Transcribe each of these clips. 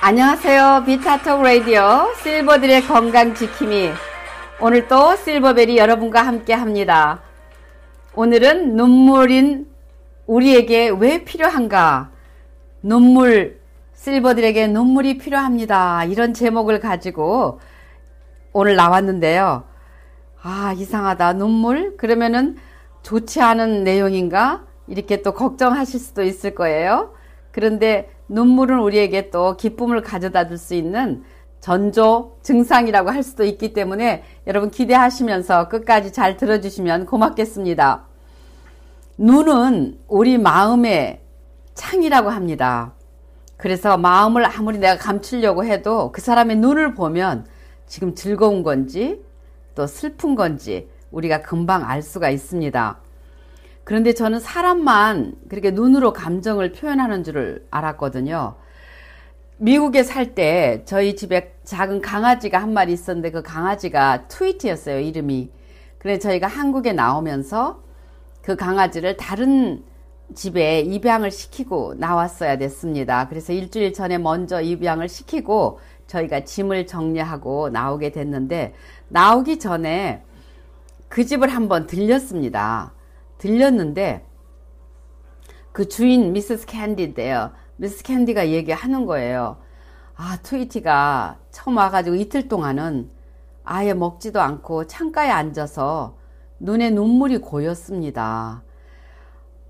안녕하세요. 비타톡 라디오 실버들의 건강 지킴이. 오늘 또 실버벨이 여러분과 함께 합니다. 오늘은 눈물인 우리에게 왜 필요한가? 눈물, 실버들에게 눈물이 필요합니다. 이런 제목을 가지고 오늘 나왔는데요. 아, 이상하다. 눈물? 그러면은 좋지 않은 내용인가? 이렇게 또 걱정하실 수도 있을 거예요. 그런데 눈물은 우리에게 또 기쁨을 가져다 줄 수 있는 전조 증상이라고 할 수도 있기 때문에 여러분 기대하시면서 끝까지 잘 들어주시면 고맙겠습니다. 눈은 우리 마음의 창이라고 합니다. 그래서 마음을 아무리 내가 감추려고 해도 그 사람의 눈을 보면 지금 즐거운 건지 또 슬픈 건지 우리가 금방 알 수가 있습니다. 그런데 저는 사람만 그렇게 눈으로 감정을 표현하는 줄을 알았거든요. 미국에 살 때 저희 집에 작은 강아지가 한 마리 있었는데 그 강아지가 트위트였어요, 이름이. 그래서 저희가 한국에 나오면서 그 강아지를 다른 집에 입양을 시키고 나왔어야 됐습니다. 그래서 일주일 전에 먼저 입양을 시키고 저희가 짐을 정리하고 나오게 됐는데, 나오기 전에 그 집을 한번 들렸습니다. 들렸는데 그 주인 미세스 캔디인데요. 미세스 캔디가 얘기하는 거예요. 아, 트위티가 처음 와가지고 이틀 동안은 아예 먹지도 않고 창가에 앉아서 눈에 눈물이 고였습니다.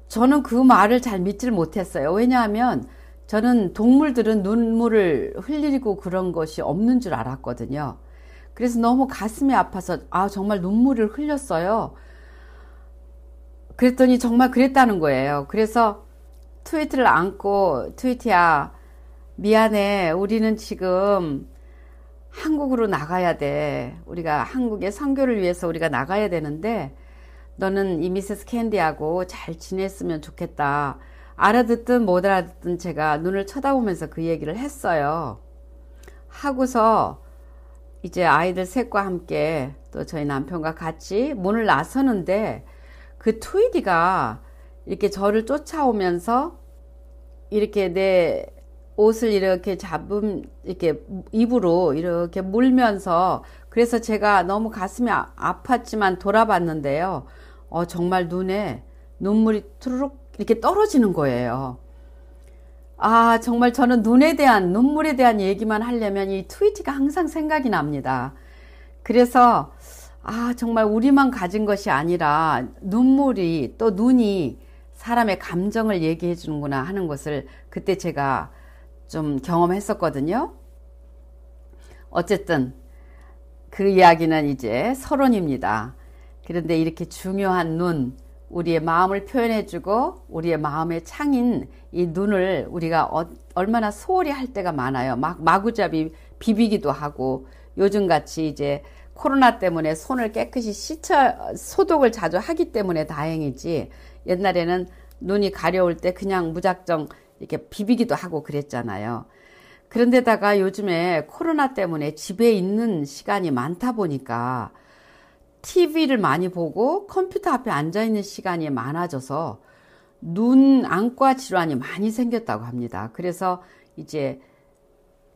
저는 그 말을 잘 믿질 못했어요. 왜냐하면 저는 동물들은 눈물을 흘리고 그런 것이 없는 줄 알았거든요. 그래서 너무 가슴이 아파서 정말 눈물을 흘렸어요. 그랬더니 정말 그랬다는 거예요. 그래서 트위트를 안고, 트위트야, 미안해. 우리는 지금 한국으로 나가야 돼. 우리가 한국의 선교를 위해서 우리가 나가야 되는데 너는 이 미세스 캔디하고 잘 지냈으면 좋겠다. 알아듣든 못 알아듣든 제가 눈을 쳐다보면서 그 얘기를 했어요. 하고서 이제 아이들 셋과 함께 또 저희 남편과 같이 문을 나서는데 그 트위디가 이렇게 저를 쫓아오면서 이렇게 내 옷을 이렇게 이렇게 입으로 이렇게 물면서, 그래서 제가 너무 가슴이 아팠지만 돌아봤는데요. 정말 눈에 눈물이 투르륵 이렇게 떨어지는 거예요. 아, 정말 저는 눈물에 대한 얘기만 하려면 이 트위티가 항상 생각이 납니다. 그래서 정말 우리만 가진 것이 아니라 눈물이, 또 눈이 사람의 감정을 얘기해 주는구나 하는 것을 그때 제가 좀 경험했었거든요. 어쨌든 그 이야기는 이제 서론입니다. 그런데 이렇게 중요한 눈, 우리의 마음을 표현해 주고 우리의 마음의 창인 이 눈을 우리가 얼마나 소홀히 할 때가 많아요. 막 마구잡이 비비기도 하고, 요즘같이 이제 코로나 때문에 손을 깨끗이 소독을 자주 하기 때문에 다행이지, 옛날에는 눈이 가려울 때 그냥 무작정 이렇게 비비기도 하고 그랬잖아요. 그런데다가 요즘에 코로나 때문에 집에 있는 시간이 많다 보니까 TV를 많이 보고 컴퓨터 앞에 앉아있는 시간이 많아져서 눈 안과 질환이 많이 생겼다고 합니다. 그래서 이제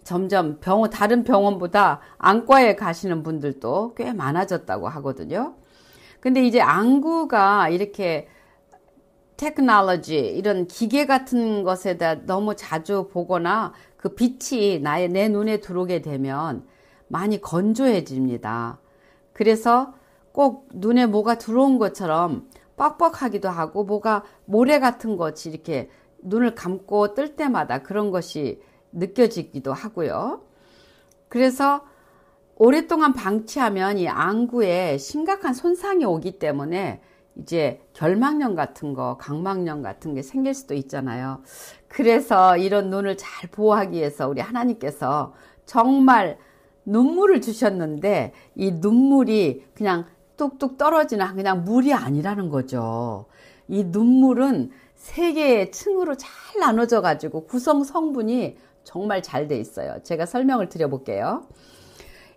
점점 다른 병원보다 안과에 가시는 분들도 꽤 많아졌다고 하거든요. 근데 이제 안구가 이렇게 테크놀로지, 이런 기계 같은 것에다 너무 자주 보거나 그 빛이 내 눈에 들어오게 되면 많이 건조해집니다. 그래서 꼭 눈에 뭐가 들어온 것처럼 뻑뻑하기도 하고, 모래 같은 것이 이렇게 눈을 감고 뜰 때마다 그런 것이 느껴지기도 하고요. 그래서 오랫동안 방치하면 이 안구에 심각한 손상이 오기 때문에 이제 결막염 같은 거, 각막염 같은 게 생길 수도 있잖아요. 그래서 이런 눈을 잘 보호하기 위해서 우리 하나님께서 정말 눈물을 주셨는데, 이 눈물이 그냥 뚝뚝 떨어지는 그냥 물이 아니라는 거죠. 이 눈물은 세 개의 층으로 잘 나눠져 가지고 구성 성분이 정말 잘 돼 있어요. 제가 설명을 드려볼게요.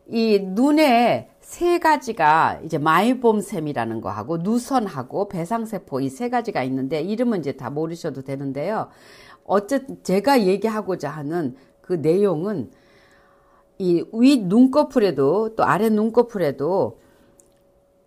이 눈에 세 가지가 이제 마이봄샘이라는 거하고 누선하고 배상세포, 이 세 가지가 있는데 이름은 이제 다 모르셔도 되는데요. 어쨌든 제가 얘기하고자 하는 그 내용은 이 위 눈꺼풀에도 또 아래 눈꺼풀에도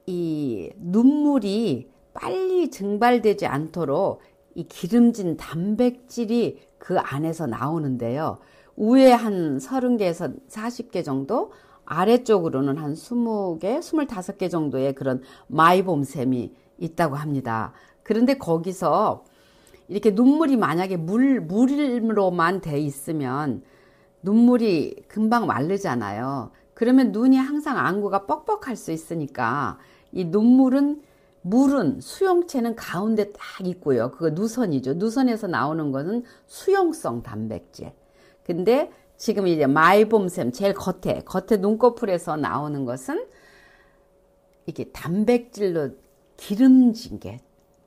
이 눈물이 빨리 증발되지 않도록 이 기름진 단백질이 그 안에서 나오는데요. 위에 한 30개에서 40개 정도, 아래쪽으로는 한 20개, 25개 정도의 그런 마이봄샘이 있다고 합니다. 그런데 거기서 이렇게 눈물이 만약에 물로만 돼 있으면 눈물이 금방 마르잖아요. 그러면 눈이 항상 안구가 뻑뻑할 수 있으니까 이 물은 수용체는 가운데 딱 있고요. 그거 누선이죠. 누선에서 나오는 것은 수용성 단백질. 근데 지금 이제 마이봄샘 제일 겉에 눈꺼풀에서 나오는 것은 이게 단백질로 기름진 게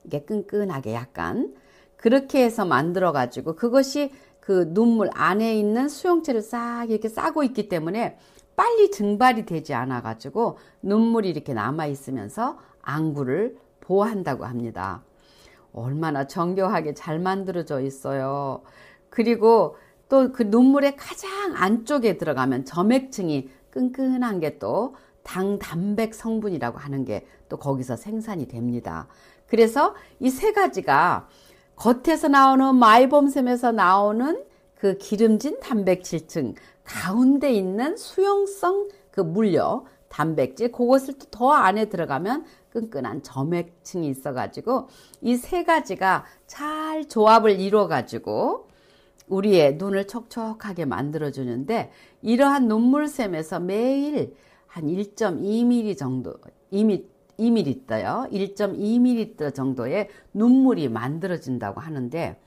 이게 끈끈하게 약간 그렇게 해서 만들어 가지고 그것이 그 눈물 안에 있는 수용체를 싹 이렇게 싸고 있기 때문에 빨리 증발이 되지 않아 가지고 눈물이 이렇게 남아 있으면서 안구를 보호한다고 합니다. 얼마나 정교하게 잘 만들어져 있어요. 그리고 또 그 눈물의 가장 안쪽에 들어가면 점액층이 끈끈한 게 또 단백 성분이라고 하는 게 또 거기서 생산이 됩니다. 그래서 이 세 가지가 겉에서 나오는 마이봄샘에서 나오는 그 기름진 단백질층 가운데 있는 수용성 그 물려 단백질 그것을 또 더 안에 들어가면 끈끈한 점액층이 있어가지고 이 세 가지가 잘 조합을 이루어가지고 우리의 눈을 촉촉하게 만들어주는데 이러한 눈물샘에서 매일 한 1.2ml 정도 2ml요. 1.2ml 정도의 눈물이 만들어진다고 하는데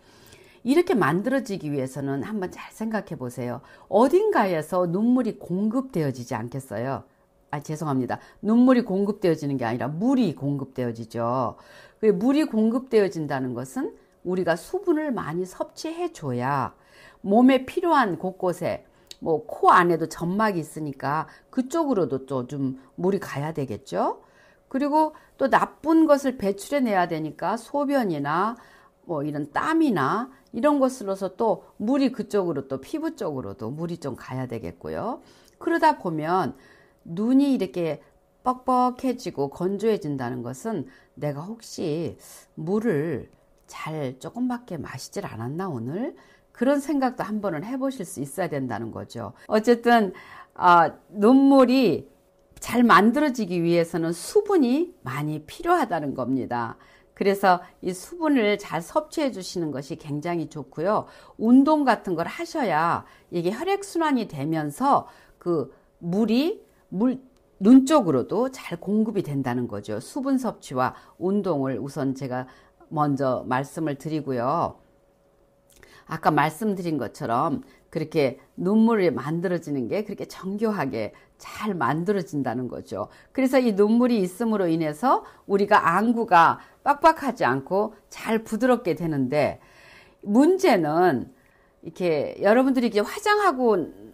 이렇게 만들어지기 위해서는 한번 잘 생각해 보세요. 어딘가에서 눈물이 공급되어지지 않겠어요? 죄송합니다. 눈물이 공급되어지는 게 아니라 물이 공급되어지죠. 물이 공급되어진다는 것은 우리가 수분을 많이 섭취해 줘야 몸에 필요한 곳곳에 뭐 코 안에도 점막이 있으니까 그쪽으로도 또 좀 물이 가야 되겠죠. 그리고 또 나쁜 것을 배출해 내야 되니까 소변이나 뭐 이런 땀이나 이런 것으로서 또 물이 그쪽으로 또 피부 쪽으로도 물이 좀 가야 되겠고요. 그러다 보면 눈이 이렇게 뻑뻑해지고 건조해진다는 것은 내가 혹시 물을 잘 조금밖에 마시질 않았나 오늘? 그런 생각도 한 번은 해보실 수 있어야 된다는 거죠. 어쨌든 눈물이 잘 만들어지기 위해서는 수분이 많이 필요하다는 겁니다. 그래서 이 수분을 잘 섭취해 주시는 것이 굉장히 좋고요. 운동 같은 걸 하셔야 이게 혈액순환이 되면서 그 눈 쪽으로도 잘 공급이 된다는 거죠. 수분 섭취와 운동을 우선 제가 먼저 말씀을 드리고요. 아까 말씀드린 것처럼 그렇게 눈물이 만들어지는 게 그렇게 정교하게 잘 만들어진다는 거죠. 그래서 이 눈물이 있음으로 인해서 우리가 안구가 빡빡하지 않고 잘 부드럽게 되는데 문제는 이렇게 여러분들이 이렇게 화장하고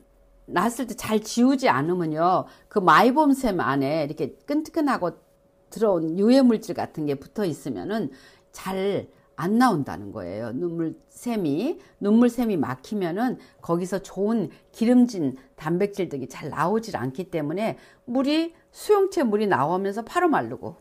났을 때 잘 지우지 않으면요. 그 마이봄샘 안에 이렇게 끈끈하고 들어온 유해물질 같은 게 붙어 있으면은 잘 안 나온다는 거예요. 눈물샘이 막히면은 거기서 좋은 기름진 단백질 등이 잘 나오질 않기 때문에 수용체 물이 나오면서 바로 마르고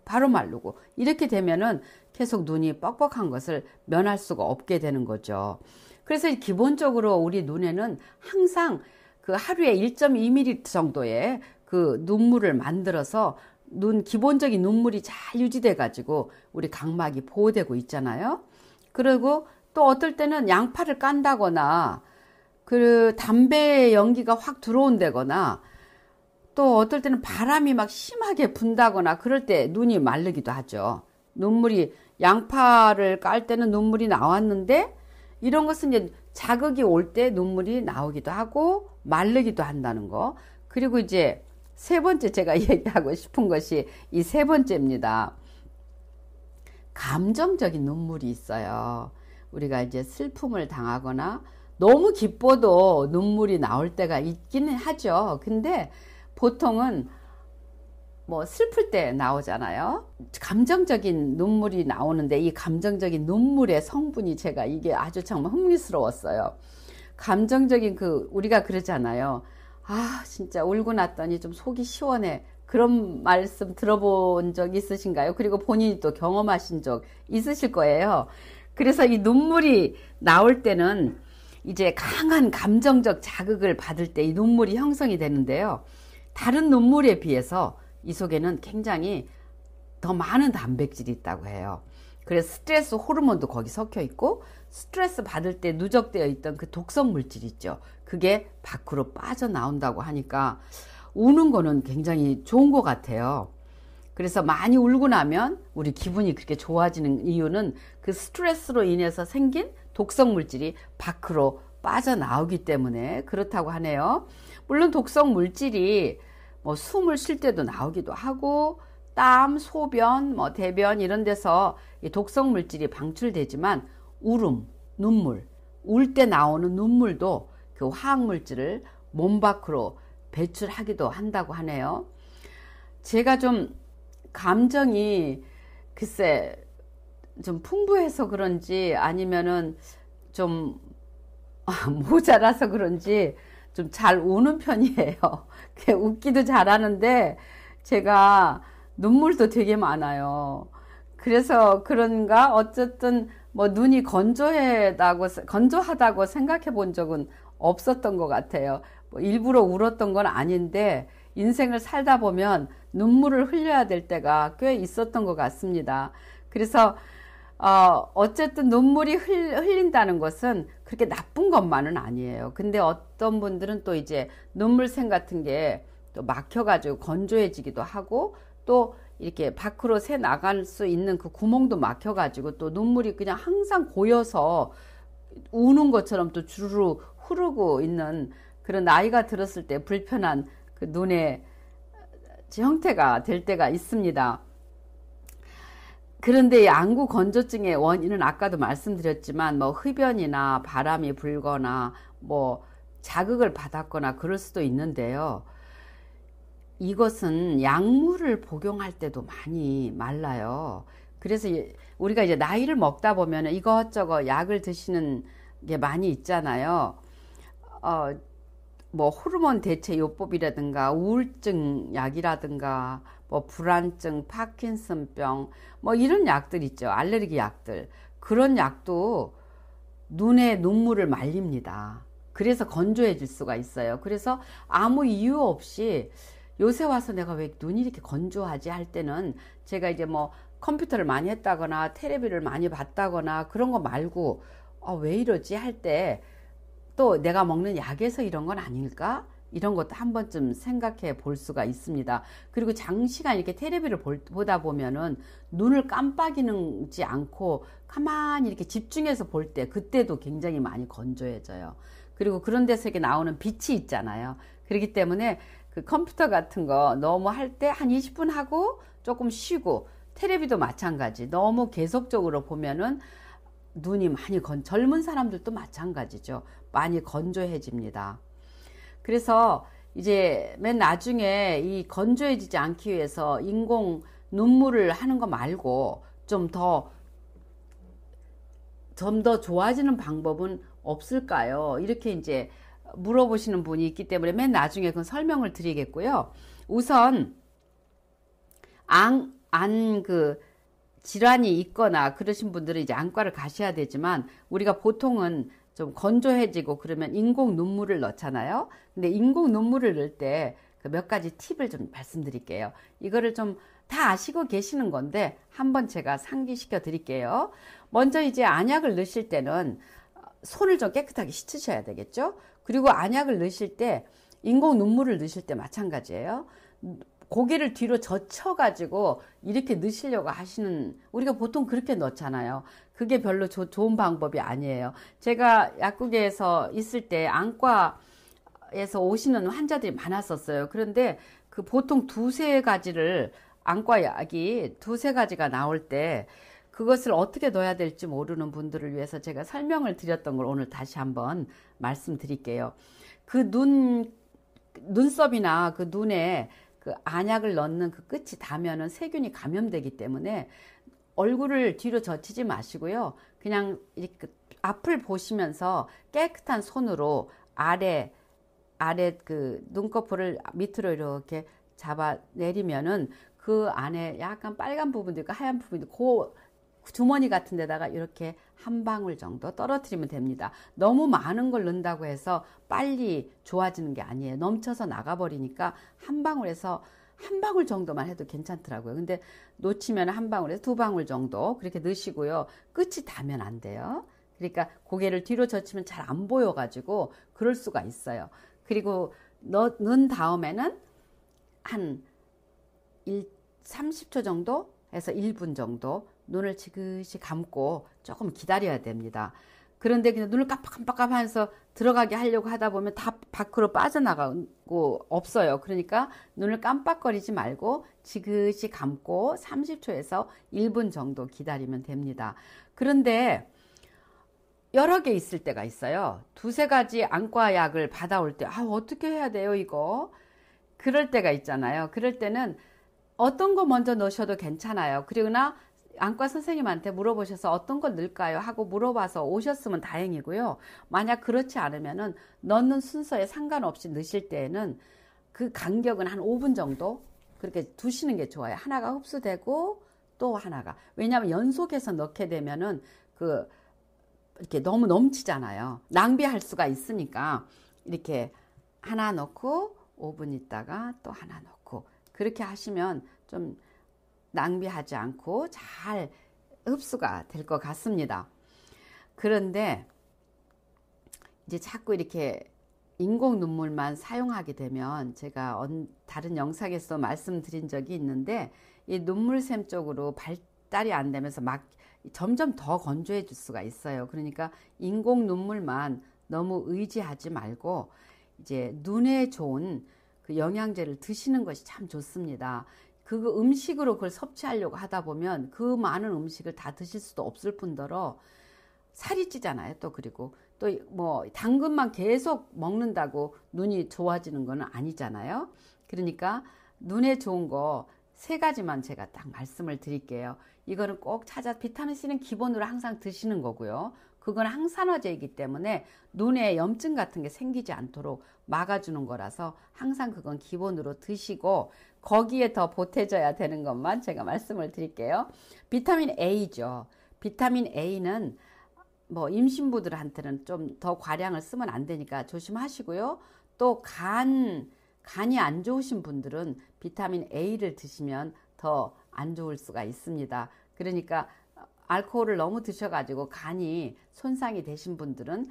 이렇게 되면은 계속 눈이 뻑뻑한 것을 면할 수가 없게 되는 거죠. 그래서 기본적으로 우리 눈에는 항상 그 하루에 1.2ml 정도의 그 눈물을 만들어서 기본적인 눈물이 잘 유지돼 가지고 우리 각막이 보호되고 있잖아요. 그리고 또 어떨 때는 양파를 깐다거나 그 담배 연기가 확 들어온다거나 또 어떨 때는 바람이 막 심하게 분다거나 그럴 때 눈이 마르기도 하죠. 양파를 깔 때는 눈물이 나왔는데 이런 것은 이제 자극이 올 때 눈물이 나오기도 하고 마르기도 한다는 거. 그리고 이제 세 번째 제가 얘기하고 싶은 것이 이 세 번째입니다. 감정적인 눈물이 있어요. 우리가 이제 슬픔을 당하거나 너무 기뻐도 눈물이 나올 때가 있기는 하죠. 근데 보통은 뭐 슬플 때 나오잖아요. 감정적인 눈물이 나오는데 이 감정적인 눈물의 성분이 제가 이게 아주 정말 흥미스러웠어요. 감정적인 우리가 그러잖아요. 아, 진짜 울고 났더니 좀 속이 시원해. 그런 말씀 들어본 적 있으신가요? 그리고 본인이 또 경험하신 적 있으실 거예요. 그래서 이 눈물이 나올 때는 이제 강한 감정적 자극을 받을 때 이 눈물이 형성이 되는데요. 다른 눈물에 비해서 이 속에는 굉장히 더 많은 단백질이 있다고 해요. 그래서 스트레스 호르몬도 거기 섞여 있고, 스트레스 받을 때 누적되어 있던 그 독성 물질 있죠. 그게 밖으로 빠져나온다고 하니까 우는 거는 굉장히 좋은 것 같아요. 그래서 많이 울고 나면 우리 기분이 그렇게 좋아지는 이유는 그 스트레스로 인해서 생긴 독성 물질이 밖으로 빠져나오기 때문에 그렇다고 하네요. 물론 독성 물질이 뭐 숨을 쉴 때도 나오기도 하고, 땀, 소변, 뭐 대변 이런 데서 이 독성 물질이 방출되지만, 울음, 눈물, 울 때 나오는 눈물도 그 화학 물질을 몸 밖으로 배출하기도 한다고 하네요. 제가 좀 감정이 글쎄 좀 풍부해서 그런지 아니면은 좀 모자라서 그런지 좀 잘 우는 편이에요. 웃기도 잘하는데 제가 눈물도 되게 많아요. 그래서 그런가 어쨌든 뭐 눈이 건조하다고 생각해 본 적은 없었던 것 같아요. 뭐 일부러 울었던 건 아닌데 인생을 살다 보면 눈물을 흘려야 될 때가 꽤 있었던 것 같습니다. 그래서 어쨌든 눈물이 흘린다는 것은 그렇게 나쁜 것만은 아니에요. 근데 어떤 분들은 또 이제 눈물샘 같은 게 또 막혀가지고 건조해지기도 하고, 또 이렇게 밖으로 새 나갈 수 있는 그 구멍도 막혀가지고 또 눈물이 그냥 항상 고여서 우는 것처럼 또 주르르 흐르고 있는 그런 나이가 들었을 때 불편한 그 눈의 형태가 될 때가 있습니다. 그런데 이 안구 건조증의 원인은 아까도 말씀드렸지만 뭐 흡연이나 바람이 불거나 뭐 자극을 받았거나 그럴 수도 있는데요. 이것은 약물을 복용할 때도 많이 말라요. 그래서 우리가 이제 나이를 먹다 보면 이것저것 약을 드시는 게 많이 있잖아요. 뭐 호르몬 대체 요법이라든가 우울증 약이라든가 뭐 불안증, 파킨슨병 뭐 이런 약들 있죠. 알레르기 약들. 그런 약도 눈에 눈물을 말립니다. 그래서 건조해질 수가 있어요. 그래서 아무 이유 없이 요새 와서 내가 왜 눈이 이렇게 건조하지 할 때는 제가 이제 뭐 컴퓨터를 많이 했다거나 테레비를 많이 봤다거나 그런 거 말고 왜 이러지 할 때 또 내가 먹는 약에서 이런 건 아닐까? 이런 것도 한 번쯤 생각해 볼 수가 있습니다. 그리고 장시간 이렇게 테레비를 보다 보면은 눈을 깜빡이지 않고 가만히 이렇게 집중해서 볼 때 그때도 굉장히 많이 건조해져요. 그리고 그런 데서 이렇게 나오는 빛이 있잖아요. 그렇기 때문에 그 컴퓨터 같은 거 너무 할 때 한 20분 하고 조금 쉬고, 테레비도 마찬가지. 너무 계속적으로 보면은 눈이 많이 젊은 사람들도 마찬가지죠. 많이 건조해집니다. 그래서 이제 맨 나중에 이 건조해지지 않기 위해서 인공 눈물을 하는 거 말고 좀 더 좋아지는 방법은 없을까요? 이렇게 이제 물어보시는 분이 있기 때문에 맨 나중에 그 설명을 드리겠고요. 우선 질환이 있거나 그러신 분들은 이제 안과를 가셔야 되지만, 우리가 보통은 좀 건조해지고 그러면 인공 눈물을 넣잖아요. 근데 인공 눈물을 넣을 때 그 몇 가지 팁을 좀 말씀드릴게요. 이거를 좀 다 아시고 계시는 건데 한번 제가 상기시켜 드릴게요. 먼저 이제 안약을 넣으실 때는 손을 좀 깨끗하게 씻으셔야 되겠죠. 그리고 안약을 넣으실 때 인공 눈물을 넣으실 때 마찬가지예요. 고개를 뒤로 젖혀가지고 이렇게 넣으시려고 하시는, 우리가 보통 그렇게 넣잖아요. 그게 별로 좋은 방법이 아니에요. 제가 약국에서 있을 때 안과에서 오시는 환자들이 많았었어요. 그런데 그 보통 두세 가지를, 안과 약이 두세 가지가 나올 때 그것을 어떻게 넣어야 될지 모르는 분들을 위해서 제가 설명을 드렸던 걸 오늘 다시 한번 말씀드릴게요. 그 눈썹이나 그 눈에 그 안약을 넣는 그 끝이 닿으면은 세균이 감염되기 때문에 얼굴을 뒤로 젖히지 마시고요. 그냥 이렇게 앞을 보시면서 깨끗한 손으로 아래 그 눈꺼풀을 밑으로 이렇게 잡아 내리면은 그 안에 약간 빨간 부분도 있고 하얀 부분도 있고 그 주머니 같은 데다가 이렇게 한 방울 정도 떨어뜨리면 됩니다. 너무 많은 걸 넣는다고 해서 빨리 좋아지는 게 아니에요. 넘쳐서 나가버리니까 한 방울에서 한 방울 정도만 해도 괜찮더라고요. 근데 놓치면 한 방울에서 두 방울 정도 그렇게 넣으시고요. 끝이 닿으면 안 돼요. 그러니까 고개를 뒤로 젖히면 잘 안 보여가지고 그럴 수가 있어요. 그리고 넣은 다음에는 한 30초 정도 해서 1분 정도 눈을 지그시 감고 조금 기다려야 됩니다. 그런데 그냥 눈을 깜빡깜빡 하면서 들어가게 하려고 하다 보면 다 밖으로 빠져나가고 없어요. 그러니까 눈을 깜빡거리지 말고 지그시 감고 30초에서 1분 정도 기다리면 됩니다. 그런데 여러 개 있을 때가 있어요. 두세 가지 안과 약을 받아올 때, 어떻게 해야 돼요, 이거? 그럴 때가 있잖아요. 그럴 때는 어떤 거 먼저 넣으셔도 괜찮아요. 그러나 안과 선생님한테 물어보셔서 어떤 걸 넣을까요? 하고 물어봐서 오셨으면 다행이고요. 만약 그렇지 않으면은 넣는 순서에 상관없이 넣으실 때에는 그 간격은 한 5분 정도 그렇게 두시는 게 좋아요. 하나가 흡수되고 또 하나가. 왜냐하면 연속해서 넣게 되면은 이렇게 너무 넘치잖아요. 낭비할 수가 있으니까 이렇게 하나 넣고 5분 있다가 또 하나 넣고 그렇게 하시면 좀 낭비하지 않고 잘 흡수가 될 것 같습니다. 그런데 이제 자꾸 이렇게 인공 눈물만 사용하게 되면 제가 다른 영상에서 말씀드린 적이 있는데 이 눈물샘 쪽으로 발달이 안 되면서 막 점점 더 건조해질 수가 있어요. 그러니까 인공 눈물만 너무 의지하지 말고 이제 눈에 좋은 그 영양제를 드시는 것이 참 좋습니다. 그 음식으로 그걸 섭취하려고 하다 보면 그 많은 음식을 다 드실 수도 없을 뿐더러 살이 찌잖아요. 또 그리고 또 뭐 당근만 계속 먹는다고 눈이 좋아지는 건 아니잖아요. 그러니까 눈에 좋은 거 세 가지만 제가 딱 말씀을 드릴게요. 이거는 꼭 비타민C는 기본으로 항상 드시는 거고요. 그건 항산화제이기 때문에 눈에 염증 같은 게 생기지 않도록 막아주는 거라서 항상 그건 기본으로 드시고 거기에 더 보태져야 되는 것만 제가 말씀을 드릴게요. 비타민 A죠. 비타민 A는 뭐 임신부들한테는 좀 더 과량을 쓰면 안 되니까 조심하시고요. 또 간이 안 좋으신 분들은 비타민 A를 드시면 더 안 좋을 수가 있습니다. 그러니까 알코올을 너무 드셔가지고 간이 손상이 되신 분들은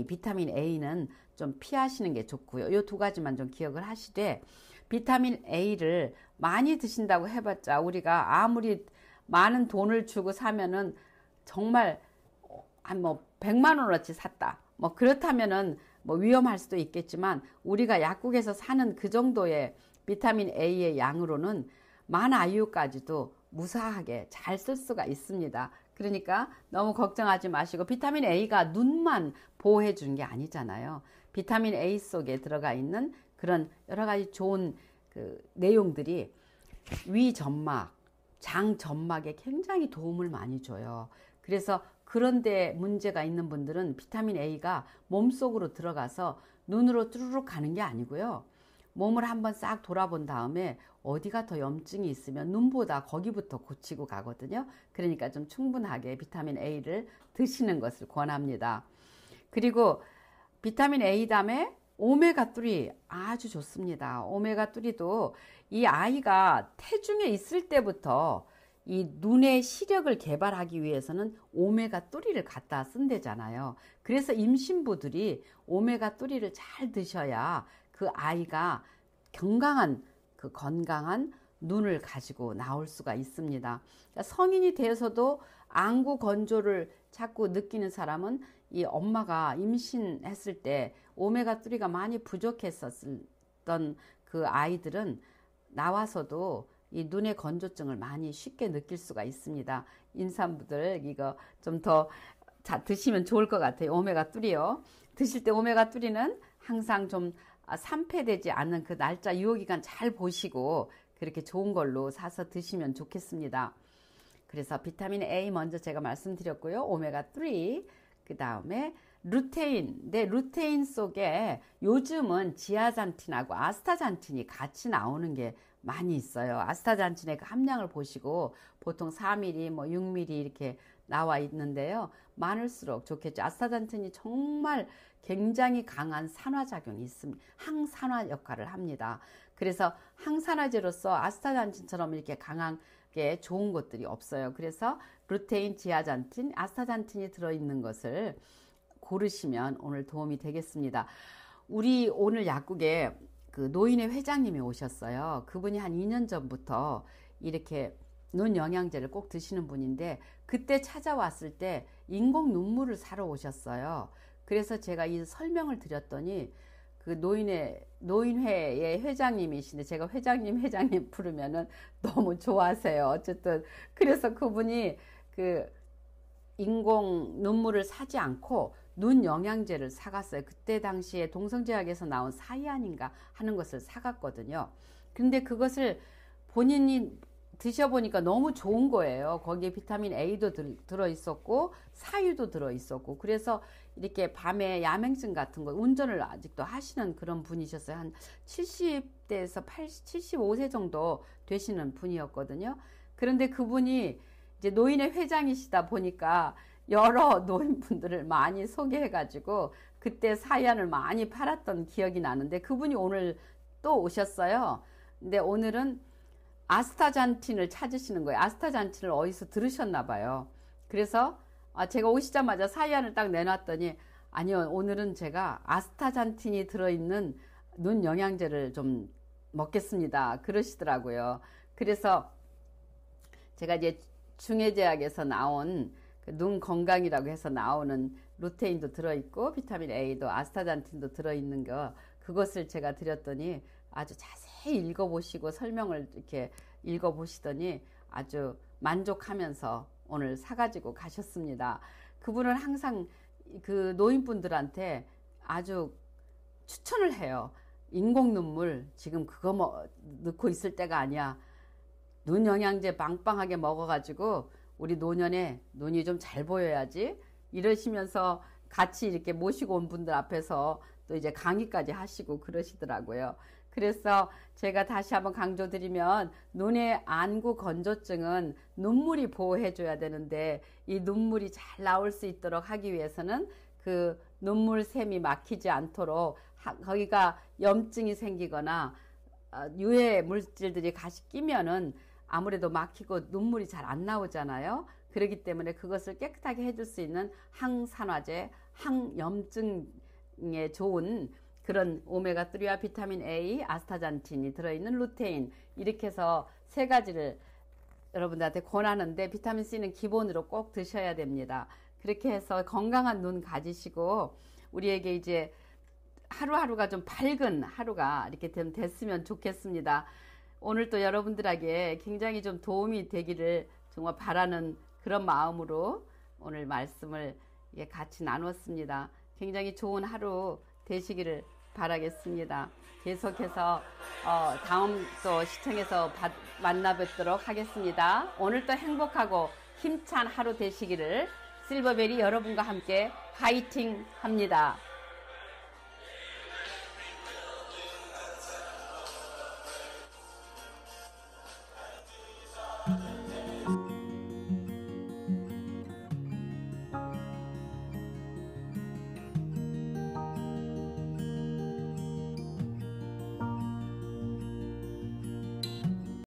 비타민 A는 좀 피하시는 게 좋고요. 이 두 가지만 좀 기억을 하시되 비타민 A를 많이 드신다고 해봤자 우리가 아무리 많은 돈을 주고 사면은 정말 한 100만 원어치 샀다. 그렇다면은 위험할 수도 있겠지만 우리가 약국에서 사는 그 정도의 비타민 A의 양으로는 만 아이유까지도 무사하게 잘 쓸 수가 있습니다. 그러니까 너무 걱정하지 마시고 비타민 A가 눈만 보호해 주는 게 아니잖아요. 비타민 A 속에 들어가 있는 그런 여러 가지 좋은 그 내용들이 위 점막, 장 점막에 굉장히 도움을 많이 줘요. 그래서 그런데 문제가 있는 분들은 비타민 A가 몸속으로 들어가서 눈으로 쭈르륵 가는 게 아니고요. 몸을 한번 싹 돌아본 다음에 어디가 더 염증이 있으면 눈보다 거기부터 고치고 가거든요. 그러니까 좀 충분하게 비타민 A를 드시는 것을 권합니다. 그리고 비타민 A 다음에 오메가3 아주 좋습니다. 오메가3도 이 아이가 태중에 있을 때부터 이 눈의 시력을 개발하기 위해서는 오메가3를 갖다 쓴대잖아요. 그래서 임신부들이 오메가3를 잘 드셔야 그 아이가 건강한 눈을 가지고 나올 수가 있습니다. 그러니까 성인이 되어서도 안구 건조를 자꾸 느끼는 사람은 이 엄마가 임신했을 때 오메가3가 많이 부족했었던 그 아이들은 나와서도 이 눈의 건조증을 많이 쉽게 느낄 수가 있습니다. 임산부들 이거 좀 더 드시면 좋을 것 같아요. 오메가3요. 드실 때 오메가3는 항상 좀 산패되지 않는 그 날짜 유효기간 잘 보시고 그렇게 좋은 걸로 사서 드시면 좋겠습니다. 그래서 비타민 A 먼저 제가 말씀드렸고요. 오메가3 그 다음에 루테인. 네, 루테인 속에 요즘은 지아잔틴하고 아스타잔틴이 같이 나오는 게 많이 있어요. 아스타잔틴의 그 함량을 보시고 보통 4mg, 뭐 6mg 이렇게 나와 있는데요. 많을수록 좋겠죠. 아스타잔틴이 정말 굉장히 강한 산화작용이 있습니다. 항산화 역할을 합니다. 그래서 항산화제로서 아스타잔틴처럼 이렇게 강하게 좋은 것들이 없어요. 그래서 루테인, 지아잔틴, 아스타잔틴이 들어있는 것을 고르시면 오늘 도움이 되겠습니다. 우리 오늘 약국에 그 노인회 회장님이 오셨어요. 그분이 한 2년 전부터 이렇게 눈 영양제를 꼭 드시는 분인데 그때 찾아왔을 때 인공 눈물을 사러 오셨어요. 그래서 제가 이 설명을 드렸더니 그 노인회의 회장님이신데 제가 회장님 부르면은 너무 좋아하세요. 어쨌든 그래서 그분이 그 인공 눈물을 사지 않고 눈 영양제를 사갔어요. 그때 당시에 동성제약에서 나온 사이안인가 하는 것을 사갔거든요. 근데 그것을 본인이 드셔보니까 너무 좋은 거예요. 거기에 비타민 A도 들어있었고 사유도 들어있었고 그래서 이렇게 밤에 야맹증 같은 거 운전을 아직도 하시는 그런 분이셨어요. 한 70대에서 75세 정도 되시는 분이었거든요. 그런데 그분이 이제 노인의 회장이시다 보니까 여러 노인분들을 많이 소개해가지고 그때 사이안을 많이 팔았던 기억이 나는데 그분이 오늘 또 오셨어요. 근데 오늘은 아스타잔틴을 찾으시는 거예요. 아스타잔틴을 어디서 들으셨나 봐요. 그래서 제가 오시자마자 사이안을 딱 내놨더니 아니요, 오늘은 제가 아스타잔틴이 들어있는 눈 영양제를 좀 먹겠습니다. 그러시더라고요. 그래서 제가 이제 중해제약에서 나온 그 눈 건강이라고 해서 나오는 루테인도 들어있고 비타민 A도 아스타잔틴도 들어있는 거 그것을 제가 드렸더니 아주 자세히 읽어보시고 설명을 이렇게 읽어보시더니 아주 만족하면서 오늘 사가지고 가셨습니다. 그분은 항상 그 노인분들한테 아주 추천을 해요. 인공 눈물 지금 그거 넣고 있을 때가 아니야. 눈 영양제 빵빵하게 먹어가지고 우리 노년에 눈이 좀 잘 보여야지 이러시면서 같이 이렇게 모시고 온 분들 앞에서 또 이제 강의까지 하시고 그러시더라고요. 그래서 제가 다시 한번 강조드리면 눈의 안구 건조증은 눈물이 보호해줘야 되는데 이 눈물이 잘 나올 수 있도록 하기 위해서는 그 눈물샘이 막히지 않도록 거기가 염증이 생기거나 유해 물질들이 같이 끼면은 아무래도 막히고 눈물이 잘 안 나오잖아요. 그렇기 때문에 그것을 깨끗하게 해줄 수 있는 항산화제, 항염증에 좋은 그런 오메가3와 비타민 A, 아스타잔틴이 들어있는 루테인 이렇게 해서 세 가지를 여러분들한테 권하는데 비타민 C는 기본으로 꼭 드셔야 됩니다. 그렇게 해서 건강한 눈 가지시고 우리에게 이제 하루하루가 좀 밝은 하루가 이렇게 됐으면 좋겠습니다. 오늘 또 여러분들에게 굉장히 좀 도움이 되기를 정말 바라는 그런 마음으로 오늘 말씀을 같이 나눴습니다. 굉장히 좋은 하루 되시기를 바라겠습니다. 계속해서 다음 또 시청에서 만나 뵙도록 하겠습니다. 오늘 또 행복하고 힘찬 하루 되시기를 실버벨이 여러분과 함께 화이팅 합니다.